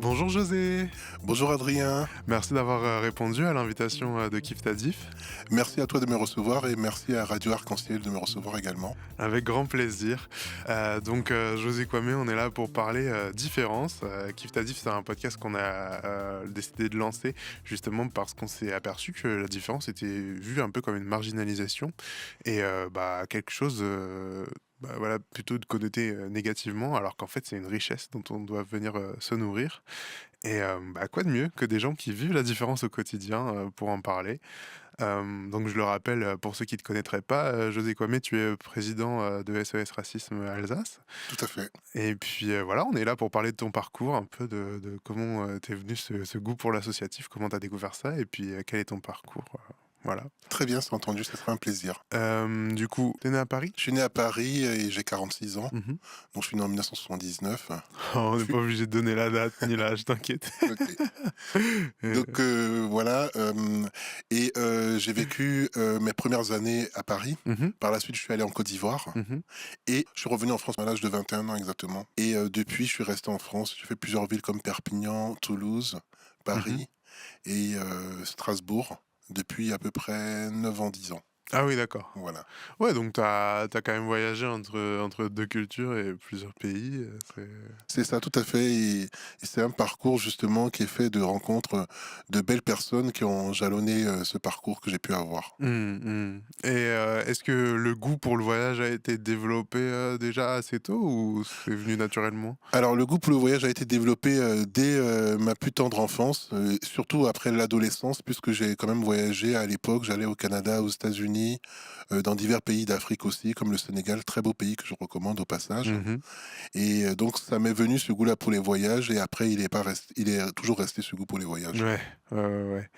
Bonjour José, Bonjour Adrien, merci d'avoir répondu à l'invitation de Kif Tadif. merci à toi de me recevoir et merci à Radio Arc-en-Ciel de me recevoir également. Avec grand plaisir. José Kwame, on est là pour parler différence. Kif Tadif, c'est un podcast qu'on a décidé de lancer justement parce qu'on s'est aperçu que la différence était vue un peu comme une marginalisation et quelque chose plutôt de connoté négativement, alors qu'en fait c'est une richesse dont on doit venir se nourrir. Quoi de mieux que des gens qui vivent la différence au quotidien pour en parler. Donc je le rappelle, pour ceux qui ne te connaîtraient pas, José Kwame, tu es président de SOS Racisme Alsace. Tout à fait. Et puis voilà, on est là pour parler de ton parcours, un peu de comment t'es venu ce goût pour l'associatif, comment t'as découvert ça, et puis quel est ton parcours. Voilà. Très bien, c'est entendu, ça sera un plaisir. Du coup, t'es né à Paris? Je suis né à Paris et j'ai 46 ans, Mhm. donc je suis né en 1979. On n'est pas obligé de donner la date ni l'âge, t'inquiète. Ok. Donc voilà, j'ai vécu mes premières années à Paris. Mhm, Par la suite, je suis allé en Côte d'Ivoire mhm, et je suis revenu en France à l'âge de 21 ans exactement. Et depuis, je suis resté en France. J'ai fait plusieurs villes comme Perpignan, Toulouse, mhm. Paris et Strasbourg depuis à peu près 9 ans, 10 ans. Ah oui, d'accord. Voilà. Ouais, donc t'as quand même voyagé entre deux cultures et plusieurs pays. C'est ça, tout à fait. Et c'est un parcours justement qui est fait de rencontres de belles personnes qui ont jalonné ce parcours que j'ai pu avoir. Et est-ce que le goût pour le voyage a été développé déjà assez tôt ou c'est venu naturellement? Alors le goût pour le voyage a été développé dès ma plus tendre enfance, surtout après l'adolescence, puisque j'ai quand même voyagé à l'époque. J'allais au Canada, aux États-Unis, dans divers pays d'Afrique aussi, comme le Sénégal, très beau pays que je recommande au passage. Mhm. Et donc ça m'est venu ce goût-là pour les voyages, et après il est toujours resté ce goût pour les voyages. Ouais, ouais.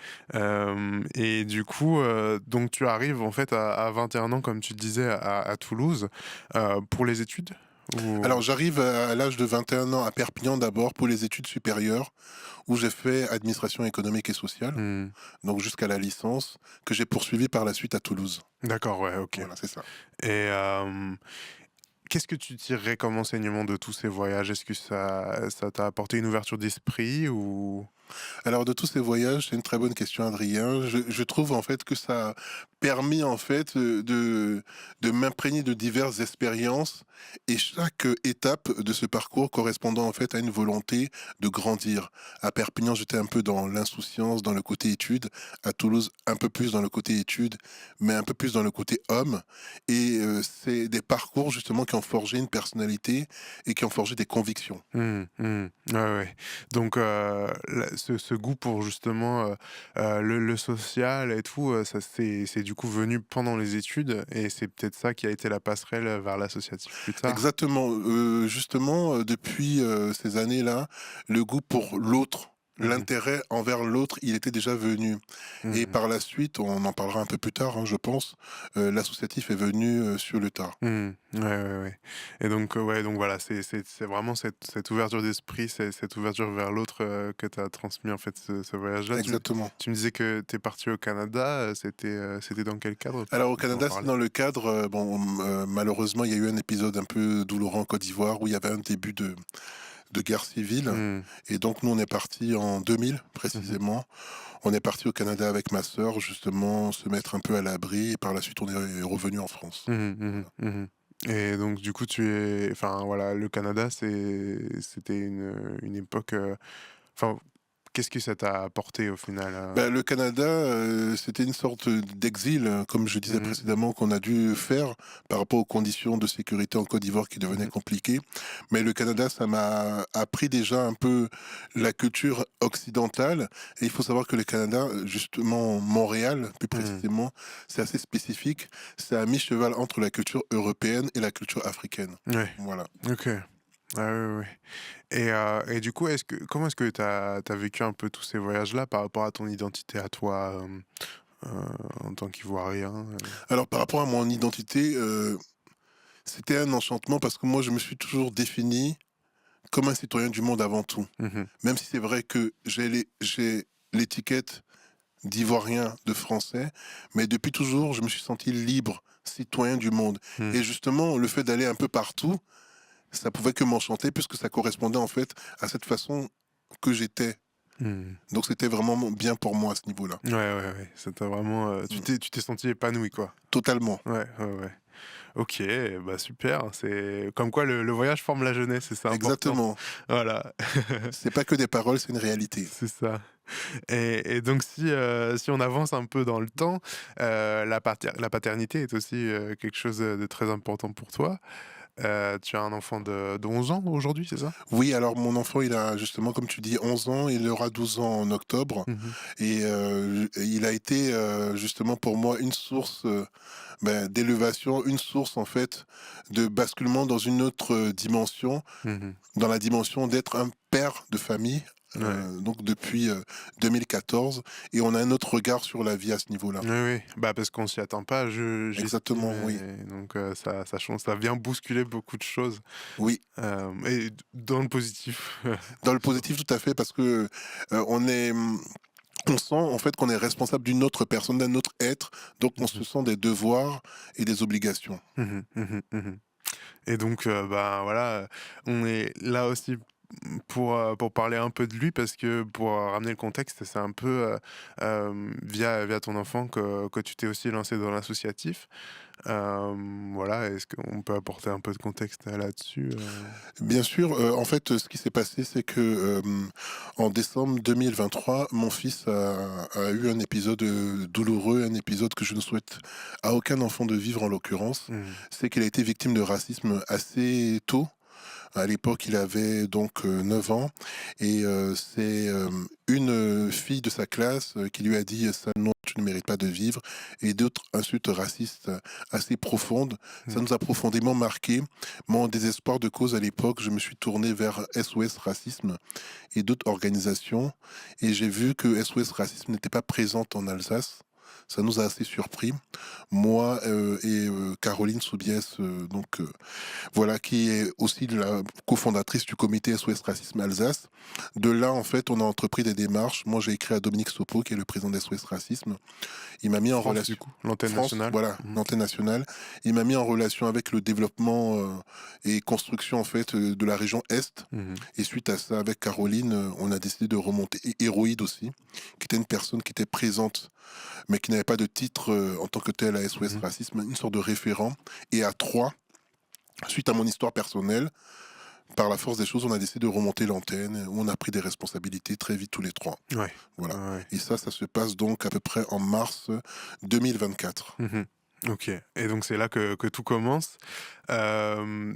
Et du coup, donc tu arrives en fait à 21 ans, comme tu disais, à Toulouse, pour les études? Ou... Alors j'arrive à l'âge de 21 ans à Perpignan d'abord pour les études supérieures, où j'ai fait administration économique et sociale, Hmm. donc jusqu'à la licence, que j'ai poursuivi par la suite à Toulouse. D'accord, ouais, ok. Voilà, c'est ça. Et qu'est-ce que tu tirerais comme enseignement de tous ces voyages? Est-ce que ça t'a apporté une ouverture d'esprit ou... Alors de tous ces voyages, c'est une très bonne question, Adrien. Je trouve en fait que ça a permis en fait de m'imprégner de diverses expériences, et chaque étape de ce parcours correspondant en fait à une volonté de grandir. À Perpignan, j'étais un peu dans l'insouciance, dans le côté études. À Toulouse, un peu plus dans le côté études, mais un peu plus dans le côté homme. Et c'est des parcours justement qui ont forgé une personnalité et qui ont forgé des convictions. Ouais. Donc, ce goût pour justement le social et tout, ça c'est du coup venu pendant les études et c'est peut-être ça qui a été la passerelle vers l'associatif plus tard. Exactement. Justement, depuis ces années-là, le goût pour l'autre, Mhm, l'intérêt envers l'autre, il était déjà venu. Et mhm, par la suite, on en parlera un peu plus tard, hein, je pense, l'associatif est venu sur le tard. ouais. Et donc, ouais, donc voilà, c'est vraiment cette ouverture d'esprit, cette ouverture vers l'autre que tu as transmis en fait ce voyage-là. Exactement. Tu me disais que tu es parti au Canada, c'était dans quel cadre? Alors au Tu peux en Canada, c'est parler? dans le cadre, malheureusement, il y a eu un épisode un peu douloureux en Côte d'Ivoire où il y avait un début de guerre civile. Hmm, Et donc nous, on est parti en 2000 mhm, précisément. On est parti au Canada avec ma sœur, justement, se mettre un peu à l'abri. Et par la suite, on est revenu en France. mhm. Et donc, du coup, enfin, voilà, le Canada, c'était une époque. Enfin, qu'est-ce que ça t'a apporté au final? Ben, le Canada, c'était une sorte d'exil, comme je disais Mhm, précédemment, qu'on a dû faire par rapport aux conditions de sécurité en Côte d'Ivoire qui devenaient mhm, compliquées. Mais le Canada, ça m'a appris déjà un peu la culture occidentale. Et il faut savoir que le Canada, justement Montréal, plus mhm. précisément, c'est assez spécifique. C'est à mi-cheval entre la culture européenne et la culture africaine. Ouais, Voilà. ok. Ah, ouais. Et du coup, comment est-ce que t'as vécu un peu tous ces voyages-là par rapport à ton identité à toi en tant qu'Ivoirien? Alors par rapport à mon identité, c'était un enchantement parce que moi, je me suis toujours défini comme un citoyen du monde avant tout. Mmh. Même si c'est vrai que j'ai l'étiquette d'Ivoirien, de Français, mais depuis toujours, je me suis senti libre, citoyen du monde. Mmh. Et justement, le fait d'aller un peu partout, ça pouvait que m'enchanter puisque ça correspondait en fait à cette façon que j'étais. Mmh. Donc c'était vraiment bien pour moi à ce niveau-là. Ouais, ouais, ouais, ça t'a vraiment, Mmh. tu t'es senti épanoui, quoi? Totalement. Ouais, ouais, ouais. OK, bah, super, c'est comme quoi le voyage forme la jeunesse et c'est important. Exactement. Voilà, C'est pas que des paroles, c'est une réalité. c'est ça. Et donc si on avance un peu dans le temps, la paternité est aussi, quelque chose, de très important pour toi. Tu as un enfant de 11 ans aujourd'hui, c'est ça? Oui, alors mon enfant, il a justement, comme tu dis, 11 ans, il aura 12 ans en octobre. Mmh. Et il a été justement pour moi une source d'élévation, une source en fait de basculement dans une autre dimension, Mmh. dans la dimension d'être un père de famille. Ouais. Donc depuis 2014, et on a un autre regard sur la vie à ce niveau-là. Oui, oui, bah, parce qu'on s'y attend pas, je j'estime Exactement, oui. et donc ça change, ça vient bousculer beaucoup de choses, Oui, et dans le positif. dans le positif tout à fait, parce que on est, on sent en fait qu'on est responsable d'une autre personne, d'un autre être, donc on se Mmh. sent des devoirs et des obligations. Mmh mh. Mmh. Mmh. Et donc bah, voilà, on est là aussi, pour parler un peu de lui parce que pour ramener le contexte, c'est un peu, via ton enfant que tu t'es aussi lancé dans l'associatif. Voilà, est-ce qu'on peut apporter un peu de contexte, là-dessus, Bien sûr, en fait, ce qui s'est passé, c'est que, en décembre 2023, mon fils a eu un épisode, douloureux, un épisode que je ne souhaite à aucun enfant de vivre en l'occurrence. Mmh. C'est qu'il a été victime de racisme assez tôt. À l'époque, il avait donc 9 ans, et c'est, une fille de sa classe, qui lui a dit: «Sale noir, tu ne mérites pas de vivre», et d'autres insultes racistes assez profondes. Ça Mmh. nous a profondément marqués. Moi, en désespoir de cause à l'époque, je me suis tourné vers SOS Racisme et d'autres organisations, et j'ai vu que SOS Racisme n'était pas présente en Alsace. Ça nous a assez surpris. Moi, et Caroline Soubiès, voilà, qui est aussi la cofondatrice du comité SOS Racisme Alsace. De là, en fait, on a entrepris des démarches. Moi, j'ai écrit à Dominique Sopo, qui est le président d'SOS Racisme. Il m'a mis en France du relation. coup, l'antenne France, nationale? voilà, Mmh. l'antenne nationale. Il m'a mis en relation avec le développement et construction, en fait, de la région Est. Mmh. Et suite à ça, avec Caroline, on a décidé de remonter. Et Héroïde aussi, qui était une personne qui était présente, mais qui n'avait pas de titre en tant que tel à SOS Mmh. Racisme, une sorte de référent. Et à trois, suite à mon histoire personnelle, par la force des choses, on a décidé de remonter l'antenne, où on a pris des responsabilités très vite tous les trois. Ouais. Ouais, Voilà. ouais. Et ça se passe donc à peu près en mars 2024. Mmh. OK, et donc c'est là que tout commence.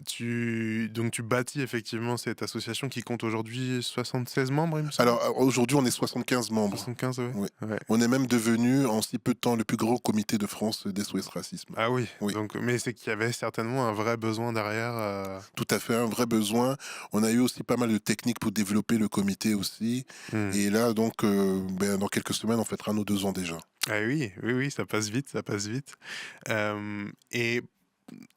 Tu bâtis effectivement cette association qui compte aujourd'hui 76 membres, il me semble? Alors aujourd'hui, on est 75 membres. 75, ouais? Oui. Ouais. On est même devenu, en si peu de temps, le plus grand comité de France d'SOS Racisme. Ah oui, Oui, donc mais c'est qu'il y avait certainement un vrai besoin derrière, tout à fait, un vrai besoin. On a eu aussi pas mal de techniques pour développer le comité aussi. mmh. Et là, donc, dans quelques semaines, on fêtera nos 2 ans déjà. Ah oui, oui, oui, ça passe vite, ça passe vite. Et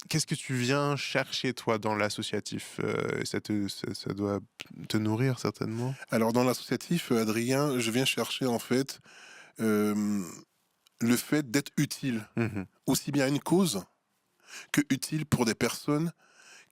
qu'est-ce que tu viens chercher toi dans l'associatif? Ça doit te nourrir certainement? Alors dans l'associatif, Adrien, je viens chercher en fait, hem, le fait d'être utile, Mmh. aussi bien à une cause que utile pour des personnes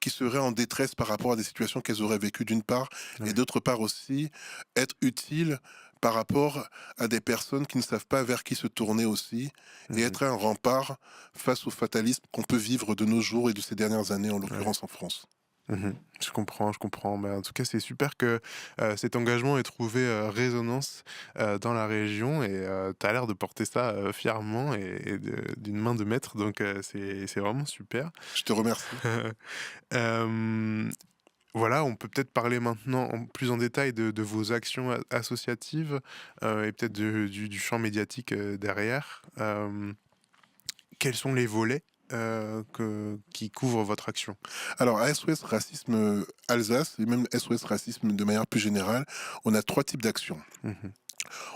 qui seraient en détresse par rapport à des situations qu'elles auraient vécues d'une part, et Ouais. d'autre part aussi être utile par rapport à des personnes qui ne savent pas vers qui se tourner aussi, et Mmh. être un rempart face au fatalisme qu'on peut vivre de nos jours et de ces dernières années, en Ouais. l'occurrence en France. Mmh. Je comprends, je comprends. Mais en tout cas, c'est super que, cet engagement ait trouvé, résonance, dans la région et tu as l'air de porter ça, fièrement et d'une main de maître donc c'est vraiment super. Je te remercie. Hem, voilà, on peut peut-être parler maintenant plus en détail de vos actions associatives, et peut-être du champ médiatique, derrière. Quels sont les volets, qui couvrent votre action? Alors à SOS Racisme Alsace, et même SOS Racisme de manière plus générale, on a 3 types d'actions. Mmh.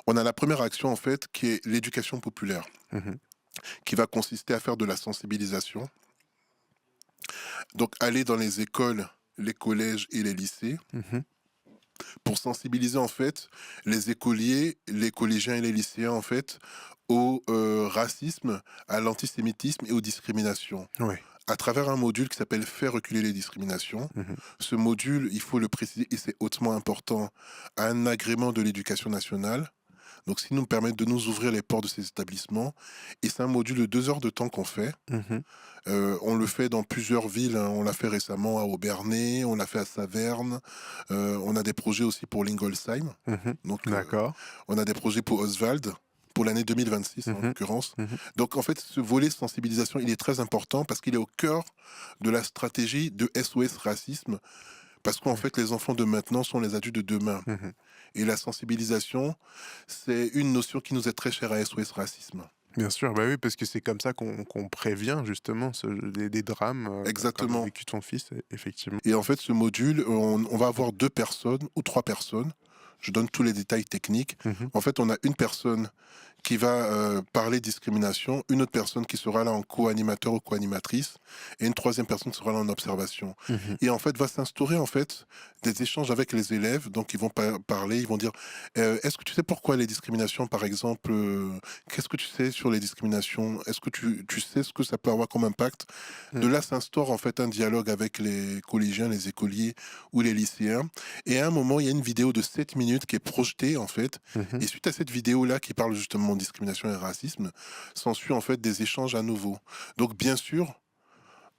On a la première action en fait qui est l'éducation populaire, Mmh. qui va consister à faire de la sensibilisation. Donc aller dans les écoles les collèges et les lycées Mmh. pour sensibiliser en fait les écoliers, les collégiens et les lycéens en fait au racisme, à l'antisémitisme et aux discriminations. Ouais. À travers un module qui s'appelle Faire reculer les discriminations. Mmh. Ce module, il faut le préciser et c'est hautement important, a un agrément de l'éducation nationale. Donc, ce qui nous permet de nous ouvrir les portes de ces établissements. Et c'est un module de 2 heures de temps qu'on fait. Mmh. On le fait dans plusieurs villes, hein. On l'a fait récemment à Aubernais, on l'a fait à Saverne. On a des projets aussi pour Lingolsheim. Mmh. Donc, D'accord. on a des projets pour Oswald, pour l'année 2026 en Mmh. l'occurrence. Mmh. Donc, en fait, ce volet sensibilisation, il est très important parce qu'il est au cœur de la stratégie de SOS Racisme. Parce qu'en Ouais. fait, les enfants de maintenant sont les adultes de demain. Mmh. Et la sensibilisation, c'est une notion qui nous est très chère à SOS Racisme. Bien sûr, bah oui, parce que c'est comme ça qu'on prévient justement des drames, comme a Exactement. vécu ton fils, effectivement. Et en fait, ce module, on va avoir 2 personnes ou 3 personnes. Je donne tous les détails techniques. Mmh. En fait, on a une personne qui va parler discrimination, une autre personne qui sera là en co-animateur ou co-animatrice, et une troisième personne qui sera là en observation. Mmh. Et en fait, va s'instaurer en fait des échanges avec les élèves. Donc, ils vont parler, ils vont dire, est-ce que tu sais pourquoi les discriminations, par exemple, qu'est-ce que tu sais sur les discriminations? Est-ce que tu sais ce que ça peut avoir comme impact? De Mmh. là s'instaure en fait un dialogue avec les collégiens, les écoliers ou les lycéens. Et à un moment, il y a une vidéo de 7 minutes qui est projetée en fait. Mmh. Et suite à cette vidéo-là qui parle justement de discrimination et racisme, s'ensuit en fait des échanges à nouveau. Donc bien sûr,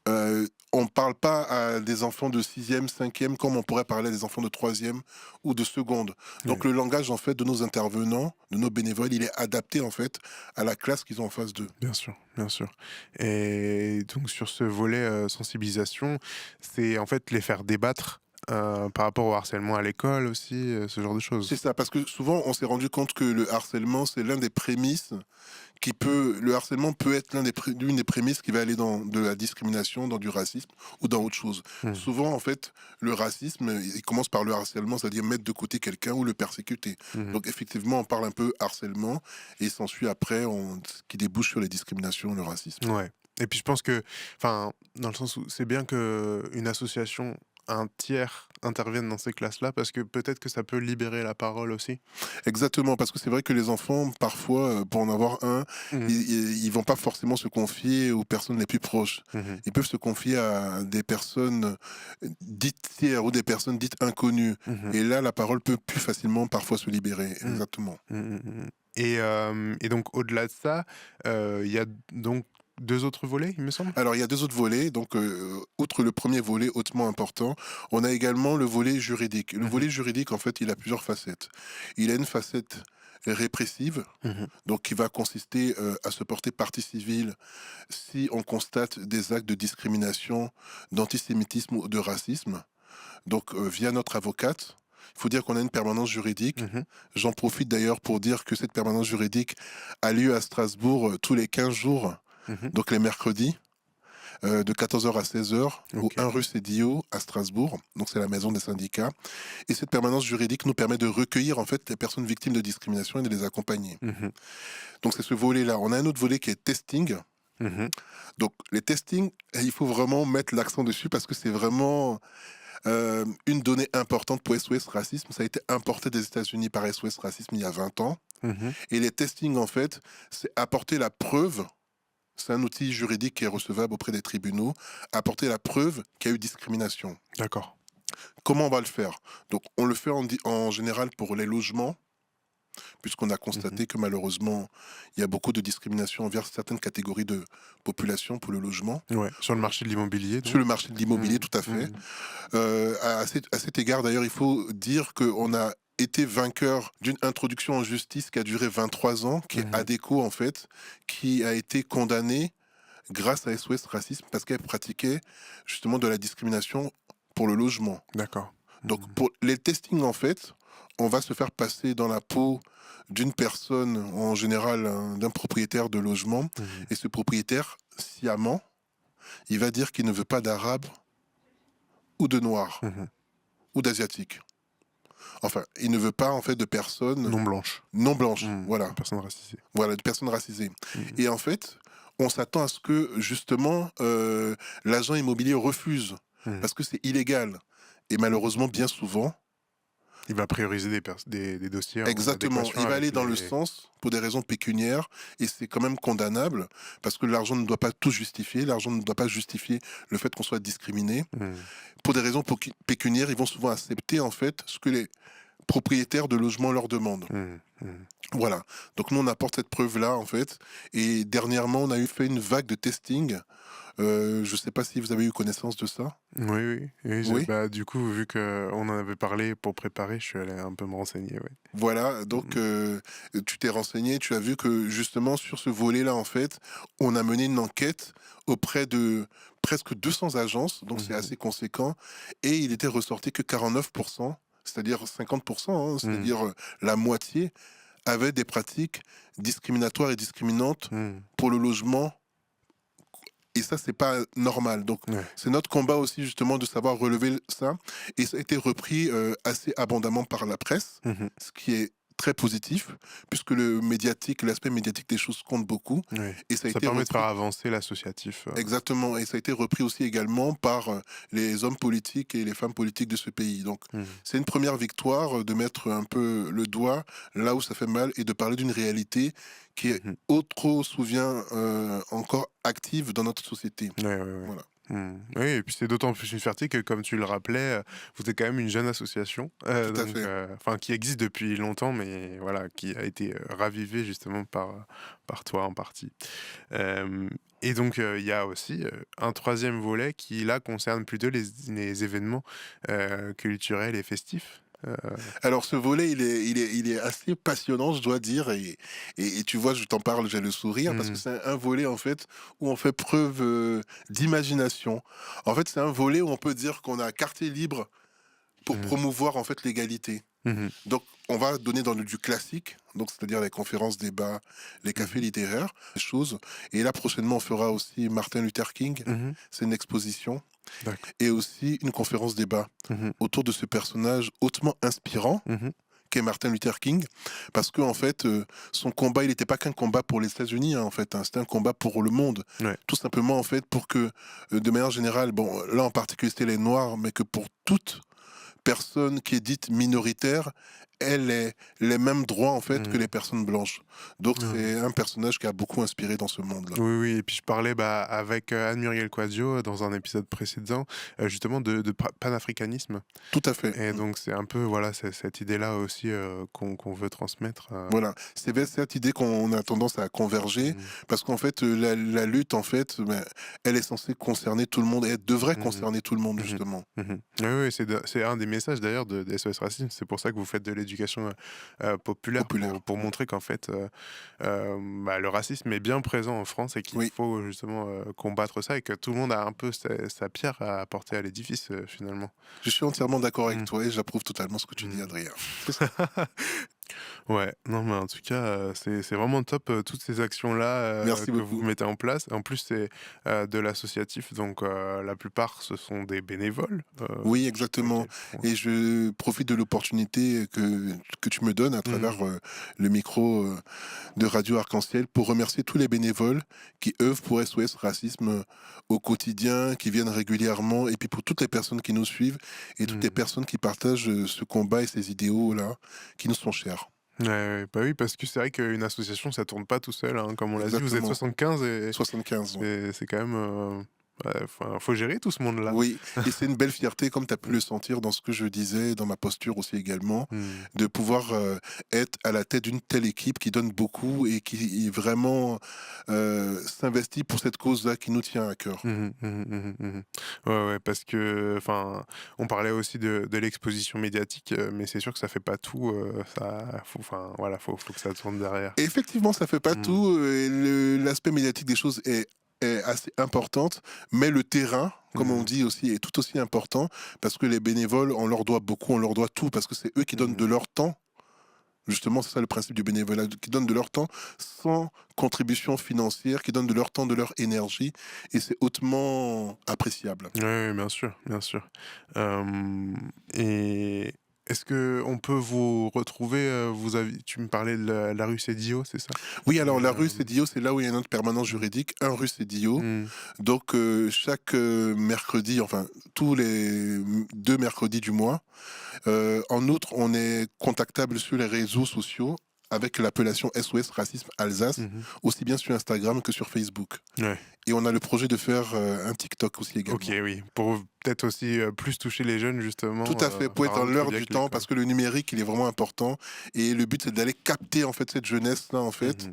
on ne parle pas à des enfants de sixième, cinquième, comme on pourrait parler à des enfants de troisième ou de seconde. Donc Ouais. le langage en fait de nos intervenants, de nos bénévoles, il est adapté en fait à la classe qu'ils ont en face d'eux. Bien sûr, bien sûr. Et donc sur ce volet, sensibilisation, c'est en fait les faire débattre, par rapport au harcèlement à l'école aussi, ce genre de C'est choses? ça, parce que souvent on s'est rendu compte que le harcèlement, c'est l'un des prémices le harcèlement peut être l'une des prémices qui va aller dans de la discrimination, dans du racisme ou dans autre chose. Mmh. Souvent, en fait, le racisme, il commence par le harcèlement, c'est-à-dire mettre de côté quelqu'un ou le persécuter. Mmh. Donc, effectivement, on parle un peu harcèlement et s'ensuit après, ce qui débouche sur les discriminations, le racisme. Ouais, et puis je pense que, enfin, dans le sens où c'est bien qu'une association, un tiers intervienne dans ces classes-là parce que peut-être que ça peut libérer la parole aussi. Exactement, parce que c'est vrai que les enfants, parfois, pour en avoir un, Mmh. ils vont pas forcément se confier aux personnes les plus proches. Mmh. Ils peuvent se confier à des personnes dites tiers ou des personnes dites inconnues. Mmh. Et là, la parole peut plus facilement parfois se libérer. Mmh. Exactement. Mmh mh, mmh. Et donc au-delà de ça, il y a donc 2 autres volets, il me semble? Alors, il y a 2 autres volets. Donc, outre le premier volet hautement important, on a également le volet juridique. Le Mmh. volet juridique, en fait, il a plusieurs facettes. Il a une facette répressive, Mmh. donc qui va consister à se porter partie civile si on constate des actes de discrimination, d'antisémitisme ou de racisme, donc via notre avocate. Il faut dire qu'on a une permanence juridique. Mmh. J'en profite d'ailleurs pour dire que cette permanence juridique a lieu à Strasbourg tous les 15 jours, Mmh. donc les mercredis, de 14 heures à 16 heures, au OK. 1 rue Sédillot à Strasbourg. Donc c'est la maison des syndicats. Et cette permanence juridique nous permet de recueillir en fait les personnes victimes de discrimination et de les accompagner. Mmh. Donc c'est ce volet-là. On a un autre volet qui est testing. Mmh. Donc les testings, il faut vraiment mettre l'accent dessus parce que c'est vraiment une donnée importante pour SOS Racisme. Ça a été importé des États-Unis par SOS Racisme il y a 20 ans. Mmh. Et les testings, en fait, c'est apporter la preuve. C'est un outil juridique qui est recevable auprès des tribunaux. Apporter la preuve qu'il y a eu discrimination. D'accord. Comment on va le faire? Donc, on le fait en général pour les logements, puisqu'on a Mmh. constaté que malheureusement, il y a beaucoup de discrimination envers certaines catégories de population pour le logement. Ouais, sur le marché de l'immobilier Sur donc? le marché de l'immobilier, Mmh. tout à fait. Mmh. À cet égard, d'ailleurs, il faut dire qu'on a été vainqueur d'une introduction en justice qui a duré 23 ans, qui est Mmh. ADECO, en fait, qui a été condamnée grâce à SOS Racisme parce qu'elle pratiquait justement de la discrimination pour le logement. D'accord. Donc, Mmh. pour les testings, en fait, on va se faire passer dans la peau d'une personne, en général d'un propriétaire de logement, Mmh. et ce propriétaire, sciemment, il va dire qu'il ne veut pas d'arabe ou de noir Mmh. ou d'asiatique. Enfin, il ne veut pas en fait de personnes Non blanche. non blanches, Mmh. voilà, Personne racisée. voilà, de personnes racisées. Mmh. Et en fait, on s'attend à ce que justement l'agent immobilier refuse Mmh. parce que c'est illégal. Et malheureusement, bien souvent, Il va prioriser des dossiers en exactement, adéquation il va avec aller dans le les. sens pour des raisons pécuniaires et c'est quand même condamnable parce que l'argent ne doit pas tout justifier, l'argent ne doit pas justifier le fait qu'on soit discriminé. Mmh. Pour des raisons pécuniaires, ils vont souvent accepter en fait ce que les propriétaires de logements leur demandent. Mmh. Mmh. Voilà. Donc nous, on apporte cette preuve-là, en fait. Et dernièrement, on a fait une vague de testing. Je ne sais pas si vous avez eu connaissance de ça. Oui, oui, oui, Oui. bah, du coup, vu qu'on en avait parlé pour préparer, je suis allé un peu me renseigner, ouais. Voilà. Donc, Mmh. tu t'es renseigné, tu as vu que justement, sur ce volet-là, en fait, on a mené une enquête auprès de presque 200 agences. Donc, c'est Mmh. assez conséquent. Et il était ressorti que 49%, c'est-à-dire 50%, hein, Mmh. c'est-à-dire la moitié, avaient des pratiques discriminatoires et discriminantes Mmh. pour le logement. Et ça, c'est pas normal. Donc, Ouais. c'est notre combat aussi, justement, de savoir relever ça. Et ça a été repris assez abondamment par la presse, Mmh. ce qui est très positif, puisque l'aspect médiatique des choses compte beaucoup. Ouais. Et ça a Ça été permet de faire repris, avancer l'associatif. exactement, et ça a été repris aussi également par les hommes politiques et les femmes politiques de ce pays. Donc, Mmh. c'est une première victoire de mettre un peu le doigt là où ça fait mal et de parler d'une réalité qui est Mmh. trop souvent encore active dans notre société. Ouais, ouais, ouais. Voilà. Mmh. Oui, et puis c'est d'autant plus une fierté que, comme tu le rappelais, vous êtes quand même une jeune association, Tout à donc fait. enfin qui existe depuis longtemps, mais voilà, qui a été, ravivée justement par toi en partie. Hem et donc il y a aussi, un troisième volet qui là concerne plutôt les événements, culturels et festifs. Alors ce volet, il est assez passionnant, je dois dire, et tu vois, je t'en parle, j'ai le sourire, parce que Mmh. c'est un volet, en fait, où on fait preuve d'imagination. En fait, c'est un volet où on peut dire qu'on a carte libre pour Mmh. promouvoir, en fait, l'égalité. Mmh. Donc, on va donner dans du classique, donc c'est-à-dire les conférences, débats, les cafés Mmh. littéraires, des choses. Et là, prochainement, on fera aussi Martin Luther King. Mmh. C'est une exposition D'accord. et aussi une conférence débat Mmh. autour de ce personnage hautement inspirant Mmh. qu'est Martin Luther King, parce que en fait, son combat, il n'était pas qu'un combat pour les États-Unis, hein, en fait, hein, c'était un combat pour le monde, Ouais. tout simplement en fait pour que, de manière générale, bon, là en particulier c'était les Noirs, mais que pour toute personne qui est dite minoritaire ait les mêmes droits en fait que Mmh. les personnes blanches. Donc Ouais. c'est un personnage qui a beaucoup inspiré dans ce monde-là. Oui, oui, et puis je parlais, bah, avec, Anne-Muriel Quadio, dans un épisode précédent, justement de panafricanisme, Tout à fait. et donc c'est un peu, voilà, c'est cette idée-là aussi, qu'on veut transmettre. Voilà, c'est vers cette idée qu'on a tendance à converger, Mmh. parce qu'en fait, la lutte, en fait, ben, elle est censée concerner tout le monde et elle devrait Mmh. concerner tout le monde, Mmh. justement. Mmh. Oui, oui, c'est un des messages d'ailleurs de SOS Racisme. C'est pour ça que vous faites de l'éducation, populaire, Populaire. pour montrer qu'en fait, bah, le racisme est bien présent en France et qu'il Oui, faut justement, combattre ça, et que tout le monde a un peu sa pierre à apporter à l'édifice, finalement. je suis entièrement d'accord avec Mmh. toi et j'approuve totalement ce que tu dis, Mmh. Adrien. C'est ça. Ouais, non, mais en tout cas, c'est vraiment top, toutes ces actions-là, Merci que vous beaucoup. mettez en place. En plus, c'est, de l'associatif, donc la plupart, ce sont des bénévoles, Oui, je sais pas exactement. quel point. Et je profite de l'opportunité que tu me donnes à Mmh. travers le micro de Radio Arc-en-Ciel pour remercier tous les bénévoles qui œuvrent pour SOS Racisme au quotidien, qui viennent régulièrement, et puis pour toutes les personnes qui nous suivent et toutes les Mmh. personnes qui partagent ce combat et ces idéaux-là qui nous sont chers. Ouais, ouais, bah, oui, parce que c'est vrai qu'une association, ça tourne pas tout seul, hein. Comme on l'a dit, vous êtes Exactement. 75, et 75 ans. c'est quand même, ouais, enfin, faut gérer tout ce monde-là. Oui, et c'est une belle fierté, comme tu as pu le sentir dans ce que je disais, dans ma posture aussi également, Mmh. de pouvoir être à la tête d'une telle équipe qui donne beaucoup et qui vraiment s'investit pour cette cause-là qui nous tient à cœur. Mmh mh. Mmh. Mmh. Ouais, ouais, parce que, enfin, on parlait aussi de l'exposition médiatique, mais c'est sûr que ça fait pas tout, ça faut, enfin, voilà, faut que ça tourne derrière. Et effectivement, ça fait pas Mmh. tout. L'aspect médiatique des choses est assez importante, mais le terrain, comme on Mmh. dit aussi, est tout aussi important parce que les bénévoles, on leur doit beaucoup, on leur doit tout parce que c'est eux qui donnent Mmh. de leur temps. Justement, c'est ça le principe du bénévolat, qui donnent de leur temps sans contribution financière, qui donnent de leur temps, de leur énergie, et c'est hautement appréciable. Ouais, ouais, bien sûr, bien sûr. Et Est-ce que on peut vous retrouver, tu me parlais de la rue Sédio, c'est ça? Oui, alors la rue Hem, Sédillo, c'est là où il y a notre permanence mmh, juridique, un rue Sédillo. mmh, Donc chaque, mercredi, enfin tous les 2 mercredis du mois. En outre, on est contactable sur les réseaux sociaux avec l'appellation SOS Racisme Alsace, mmh. aussi bien sur Instagram que sur Facebook. Ouais. Et on a le projet de faire, un TikTok aussi OK, également. oui, pour peut-être aussi, plus toucher les jeunes Tout justement, à fait, pour par être un dans autre l'heure biais du que temps, l'école. parce que le numérique, il est vraiment important et le but, c'est d'aller capter, en fait, cette jeunesse-là, en fait,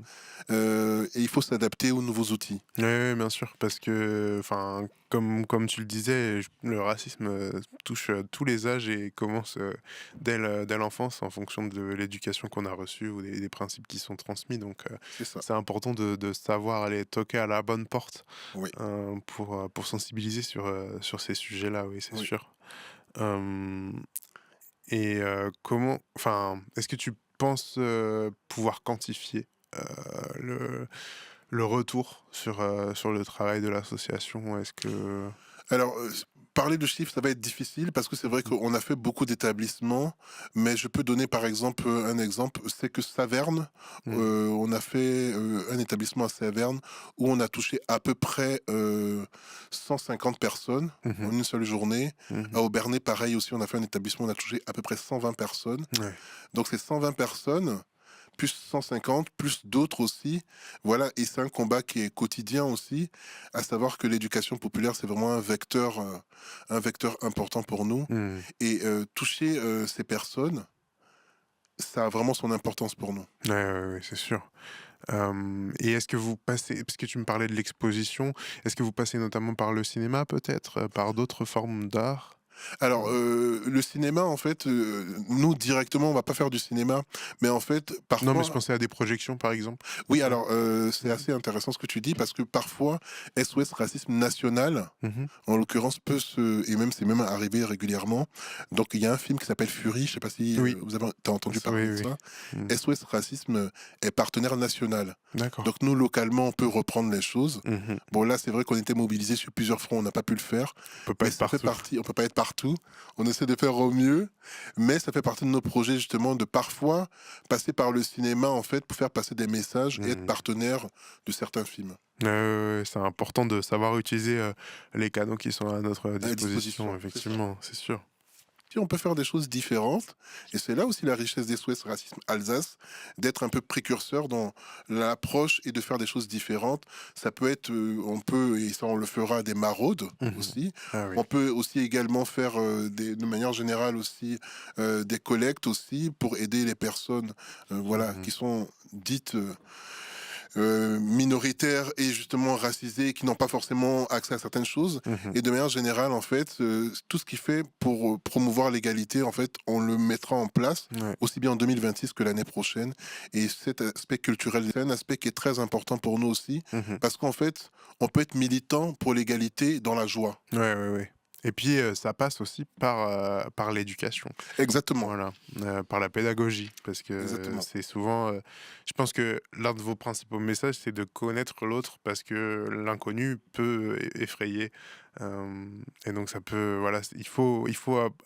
Mmh. et il faut s'adapter aux nouveaux outils. Ouais, ouais, bien sûr, parce que, enfin, comme tu le disais, le racisme touche tous les âges et commence dès l'enfance en fonction de l'éducation qu'on a reçue ou des principes qui sont transmis. Donc, C'est ça, c'est important de savoir aller toquer à la bonne porte oui, pour sensibiliser sur ces sujets-là, oui, c'est oui. sûr. Euh, enfin, est-ce que tu penses pouvoir quantifier euh, le le retour sur le travail de l'association, est-ce que Alors, parler de chiffres, ça va être difficile parce que c'est vrai mmh qu'on a fait beaucoup d'établissements, mais je peux donner par exemple, un exemple, c'est que Saverne, mh. on a fait, un établissement à Saverne où on a touché à peu près, 150 personnes Mmh en mh. une seule journée. Mmh. À Aubernais, pareil aussi, on a fait un établissement, on a touché à peu près 120 personnes. Ouais. Donc c'est 120 personnes, plus 150, plus d'autres aussi. Voilà, et c'est un combat qui est quotidien aussi, à savoir que l'éducation populaire, c'est vraiment un vecteur important pour nous. Mmh. Et toucher ces personnes, ça a vraiment son importance pour nous. Ouais, ouais, ouais, c'est sûr. Et est-ce que vous passez parce que tu me parlais de l'exposition, est-ce que vous passez notamment par le cinéma peut-être, par d'autres formes d'art? Alors, Heu, le cinéma, en fait, nous directement, on va pas faire du cinéma, mais en fait, non, mais je parfois. pensais à des projections par exemple, Oui, notamment. alors, c'est Mmh. assez intéressant ce que tu dis parce que parfois, SOS Racisme National, Mmh. en l'occurrence, peut se et même c'est même arrivé régulièrement. Donc il y a un film qui s'appelle Fury, je sais pas si, Oui, vous avez tu entendu oui, parler de oui. ça? Mmh. SOS Racisme est partenaire national. D'accord. Donc nous, localement, on peut reprendre les choses. Mmh. Bon là, c'est vrai qu'on était mobilisés sur plusieurs fronts, on n'a pas pu le faire, On peut pas mais être ça fait partout. partie, on peut pas être partout, on essaie de faire au mieux, mais ça fait partie de nos projets justement de parfois passer par le cinéma, en fait, pour faire passer des messages et être Mmh. partenaire de certains films Ouais, ouais, ouais, c'est important de savoir utiliser, les canaux qui sont à notre à disposition, disposition, c'est ça. effectivement, c'est sûr. Si on peut faire des choses différentes, et c'est là aussi la richesse des SOS Racisme Alsace, d'être un peu précurseur dans l'approche et de faire des choses différentes. Ça peut être, on peut, et ça on le fera, des maraudes Mmh. aussi. Ah oui. On peut aussi également faire, de manière générale aussi, des collectes aussi pour aider les personnes, voilà, Mmh. qui sont dites, minoritaires et justement racisés, qui n'ont pas forcément accès à certaines choses. Mmh. Et de manière générale, en fait, tout ce qui fait pour promouvoir l'égalité, en fait, on le mettra en place Ouais. aussi bien en 2026 que l'année prochaine. Et cet aspect culturel, c'est un aspect qui est très important pour nous aussi, Mmh. parce qu'en fait, on peut être militant pour l'égalité dans la joie. Ouais, ouais, ouais, et puis, ça passe aussi par l'éducation. Exactement, Voilà, par la pédagogie parce que exactement. c'est souvent, je pense que l'un de vos principaux messages, c'est de connaître l'autre parce que l'inconnu peut effrayer, et donc ça peut voilà, il faut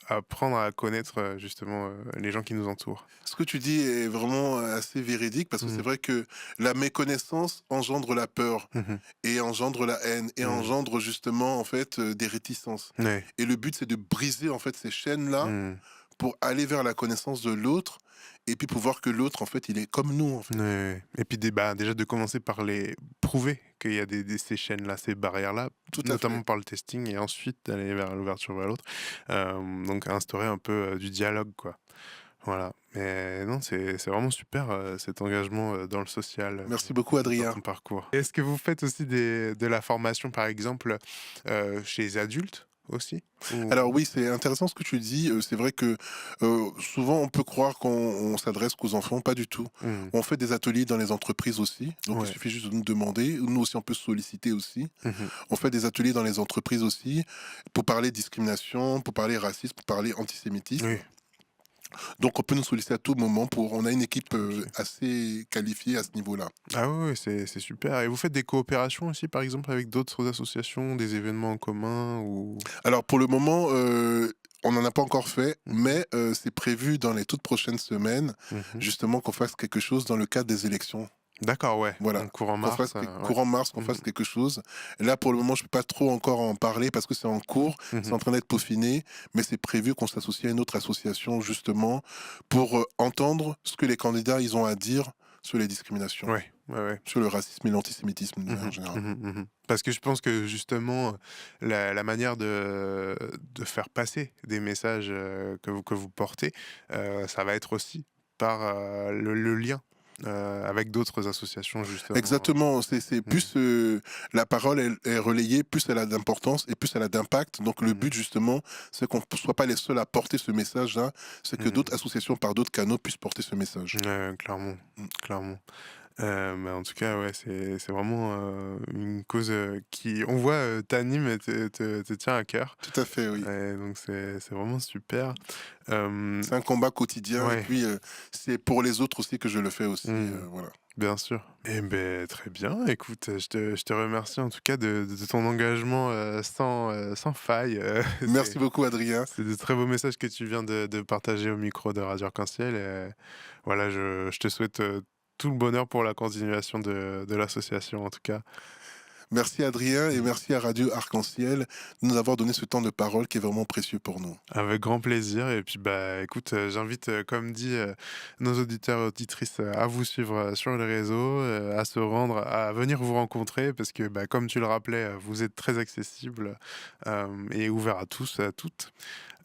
apprendre à connaître, justement, les gens qui nous entourent. Ce que tu dis est vraiment assez véridique parce que c'est Mmh. vrai que la méconnaissance engendre la peur. Mmh. Et engendre la haine et Mmh. engendre justement en fait, des réticences. Ouais. Et le but, c'est de briser en fait ces chaînes-là Mmh. pour aller vers la connaissance de l'autre et puis pour voir que l'autre en fait, il est comme nous en Ouais, fait. ouais, ouais, et puis déjà de commencer par les prouver qu'il y a ces chaînes-là, ces barrières-là, Tout à notamment fait. par le testing et ensuite d'aller vers l'ouverture vers l'autre. Donc instaurer un peu, du dialogue, quoi. Voilà, mais non, c'est vraiment super, cet engagement, dans le social, Merci beaucoup dans Adrien. ton parcours. Est-ce que vous faites aussi de la formation, par exemple, chez les adultes aussi? Ou Alors oui, c'est intéressant ce que tu dis, c'est vrai que, souvent on peut croire qu'on s'adresse qu'aux enfants, pas du tout. mmh, On fait des ateliers dans les entreprises aussi, donc il ouais. suffit juste de nous demander. Nous aussi on peut solliciter aussi. Mmh. On fait des ateliers dans les entreprises aussi, pour parler discrimination, pour parler racisme, pour parler antisémitisme. Oui, Donc on peut nous solliciter à tout moment pour on a une équipe, OK. assez qualifiée à ce niveau-là. Ah oui, oui, c'est super, et vous faites des coopérations aussi, par exemple, avec d'autres associations, des événements en commun ou? Alors pour le moment, on n'en a pas encore fait, Mmh. mais c'est prévu dans les toutes prochaines semaines, Mmh. justement, qu'on fasse quelque chose dans le cadre des élections. D'accord, ouais, Voilà, donc courant qu'on fasse mars, ouais. courant mars, qu'on Mmh. fasse quelque chose. Et là, pour le moment, je peux pas trop encore en parler parce que c'est en cours, c'est Mmh. en train d'être peaufiné, mais c'est prévu qu'on s'associe à une autre association, justement, pour, entendre ce que les candidats, ils ont à dire sur les discriminations, Ouais, ouais, ouais. sur le racisme et l'antisémitisme, de Mmh manière mh. générale. Mmh. Parce que je pense que justement, la manière de faire passer des messages, que vous portez, ça va être aussi par, le lien, avec d'autres associations justement. Exactement, c'est Mmh. plus, la parole est relayée, plus elle a d'importance et plus elle a d'impact. Donc le Mmh mh. but justement, c'est qu'on ne soit pas les seuls à porter ce message-là, c'est que Mmh. d'autres associations par d'autres canaux puissent porter ce message. Ouais, clairement, Mmh. clairement. Mais en tout cas, ouais, c'est vraiment, une cause, qui on voit, t'anime et te tient à cœur. Tout à fait, oui. Et donc c'est vraiment super. Hem, C'est un combat quotidien et ouais. puis, c'est pour les autres aussi que je le fais aussi, Mmh. voilà. Bien sûr. Eh beh, très bien. Écoute, je te remercie en tout cas de ton engagement, sans faille, Merci beaucoup Adrien. c'est de très beaux messages que tu viens de partager au micro de Radio Arc-en-Ciel et voilà, je te souhaite, tout le bonheur pour la continuation de l'association en tout cas. Merci Adrien et Mmh. merci à Radio Arc-en-Ciel de nous avoir donné ce temps de parole qui est vraiment précieux pour nous. Avec grand plaisir et puis, bah, écoute, j'invite, comme dit, nos auditeurs et auditrices, à vous suivre, sur les réseaux, à se rendre, à venir vous rencontrer parce que, bah, comme tu le rappelais, vous êtes très accessible, et ouvert à tous, à toutes.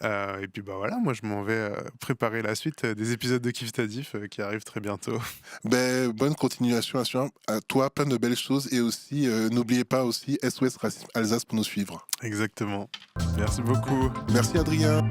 Et puis, bah, voilà, moi je m'en vais, préparer la suite, des épisodes de Kif Tadif, qui arrivent très bientôt. Ben bonne continuation à toi, plein de belles choses et aussi, n'oubliez pas aussi SOS Racisme Alsace pour nous suivre. Exactement. Merci beaucoup. Merci Adrien.